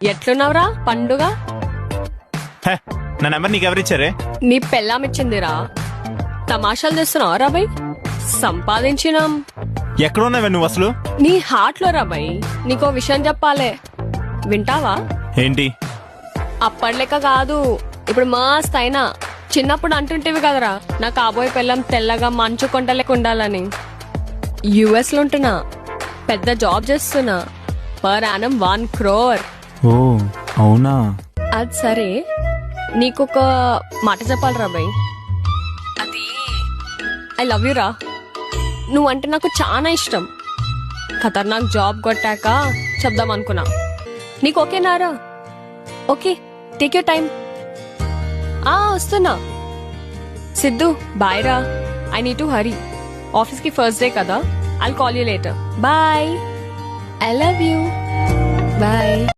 ఎట్లున్నావురా పండుగ? హే, నా నెంబర్ నీకెవరిచ్చారే? నీ పెళ్ళామిచ్చిందిరా. తమాషాలు చేస్తున్నావు రాబాయ్? సంపాదించినాం. ఎక్కడున్నావే నువ్వు అసలు? నీ హార్ట్ లో రాబాయ్. నీకో విషయం చెప్పాలే, వింటావా? ఏంటి? అప్పటిలెక్క కాదు, ఇప్పుడు మస్త్ అయినా. చిన్నప్పుడు అంటుంటేవి కదరా, నా కాబోయే పెళ్ళం తెల్లగా మంచు కొంటలేక ఉండాలని. యుఎస్ లో ఉంటున్నా, పెద్ద జాబ్ చేస్తున్నా, పర్ యానం 1 crore. ఓ అవునా? అది సరే, నీకొక మాట చెప్పాలి రాబాయ్. అది ఐ లవ్ యూ రా. నువ్వంటే నాకు చాలా ఇష్టం. ఖతర్నాక్ జాబ్ కొట్టాక చెప్దాం అనుకున్నా. నీకు ఓకేనారా? Okay, take your time. వస్తున్నా. సిద్ధు బాయ్ రా. I need to hurry. Office కి ఫస్ట్ డే కదా. I'll call you later. Bye. I love you. Bye.